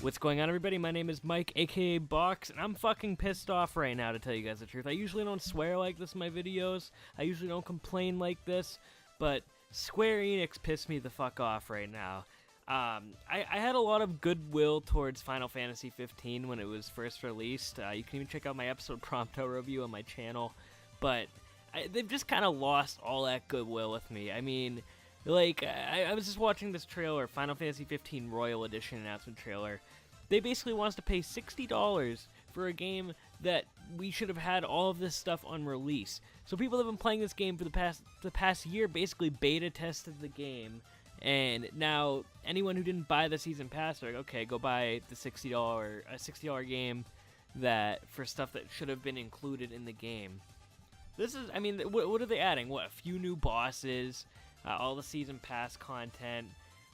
What's going on, everybody? My name is Mike, aka Box, and I'm fucking pissed off right now, to tell you guys the truth. I usually don't swear like this in my videos. I usually don't complain like this, but Square Enix pissed me the fuck off right now. I had a lot of goodwill towards Final Fantasy 15 when it was first released. You can even check out my episode Prompto review on my channel, but they've just kind of lost all that goodwill with me. I mean, like, I was just watching this trailer, Final Fantasy 15 Royal Edition announcement trailer. They basically want us to pay $60 for a game that we should have had all of this stuff on release. So people have been playing this game for the past year, basically beta tested the game, and now anyone who didn't buy the season pass, they're like, okay, go buy the $60 game that for stuff that should have been included in the game. This is, I mean, what are they adding? What, a few new bosses, all the season pass content.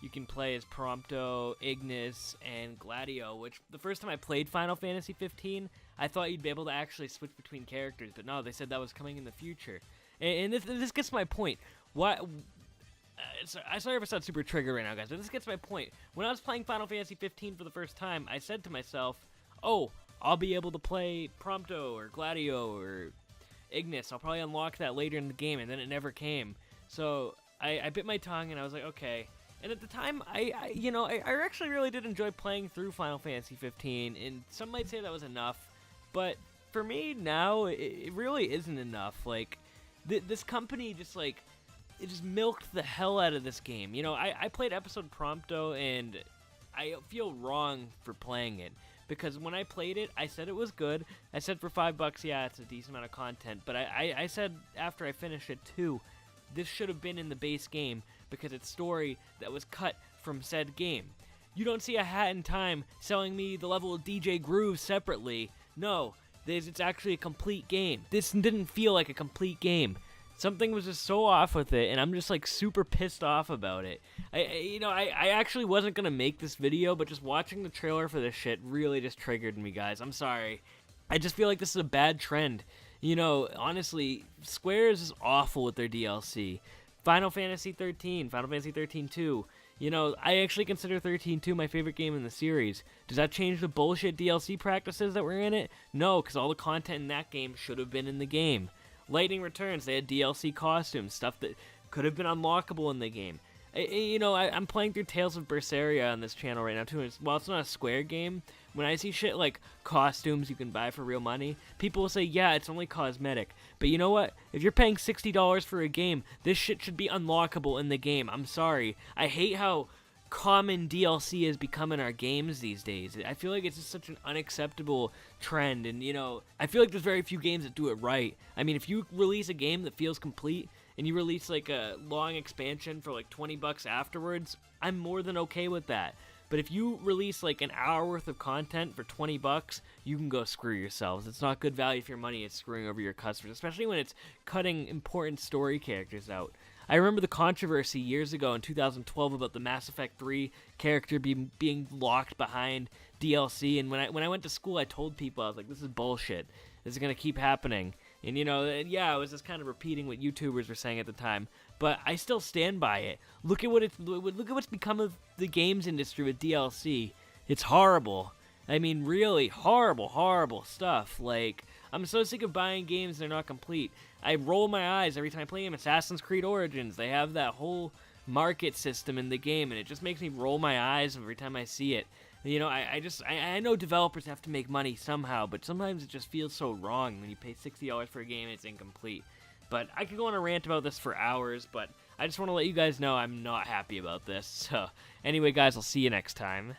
You can play as Prompto, Ignis, and Gladio, which the first time I played Final Fantasy 15, I thought you'd be able to actually switch between characters, but no, they said that was coming in the future. And this gets my point. I'm sorry if I sound super triggered right now, guys, but this gets my point. When I was playing Final Fantasy 15 for the first time, I said to myself, oh, I'll be able to play Prompto or Gladio or Ignis. I'll probably unlock that later in the game, and then it never came. So I bit my tongue, and I was like, okay. And at the time, I actually really did enjoy playing through Final Fantasy 15, and some might say that was enough, but for me now, it really isn't enough. Like, this company just, like, it just milked the hell out of this game. You know, I played episode Prompto, and I feel wrong for playing it, because when I played it, I said it was good. I said for $5, yeah, it's a decent amount of content, but I said after I finished it, too, this should have been in the base game, because it's story that was cut from said game. You don't see a Hat in Time selling me the level of DJ Groove separately. No, it's actually a complete game. This didn't feel like a complete game. Something was just so off with it, and I'm just like super pissed off about it. I actually wasn't gonna make this video, but just watching the trailer for this shit really just triggered me, guys. I'm sorry. I just feel like this is a bad trend. You know, honestly, Square is awful with their DLC. Final Fantasy 13, Final Fantasy 13-2. You know, I actually consider 13-2 my favorite game in the series. Does that change the bullshit DLC practices that were in it? No, because all the content in that game should have been in the game. Lightning Returns, they had DLC costumes, stuff that could have been unlockable in the game. I'm playing through Tales of Berseria on this channel right now, too. While it's not a Square game, when I see shit like costumes you can buy for real money, people will say, yeah, it's only cosmetic. But you know what? If you're paying $60 for a game, this shit should be unlockable in the game. I'm sorry. I hate how common DLC has become in our games these days. I feel like it's just such an unacceptable trend, and, I feel like there's very few games that do it right. I mean, if you release a game that feels complete, and you release like a long expansion for like $20 afterwards, I'm more than okay with that. But if you release like an hour worth of content for $20, you can go screw yourselves. It's not good value for your money. It's screwing over your customers, especially when it's cutting important story characters out. I remember the controversy years ago in 2012 about the Mass Effect 3 character being locked behind DLC, and when I went to school, I told people, I was like, this is bullshit. This is going to keep happening. And, yeah, I was just kind of repeating what YouTubers were saying at the time, but I still stand by it. Look at what's become of the games industry with DLC. It's horrible. I mean, really horrible, horrible stuff. Like, I'm so sick of buying games that are not complete. I roll my eyes every time I play them. Assassin's Creed Origins, they have that whole market system in the game, and it just makes me roll my eyes every time I see it. I know developers have to make money somehow, but sometimes it just feels so wrong when you pay $60 for a game and it's incomplete. But I could go on a rant about this for hours, but I just want to let you guys know I'm not happy about this. So, anyway, guys, I'll see you next time.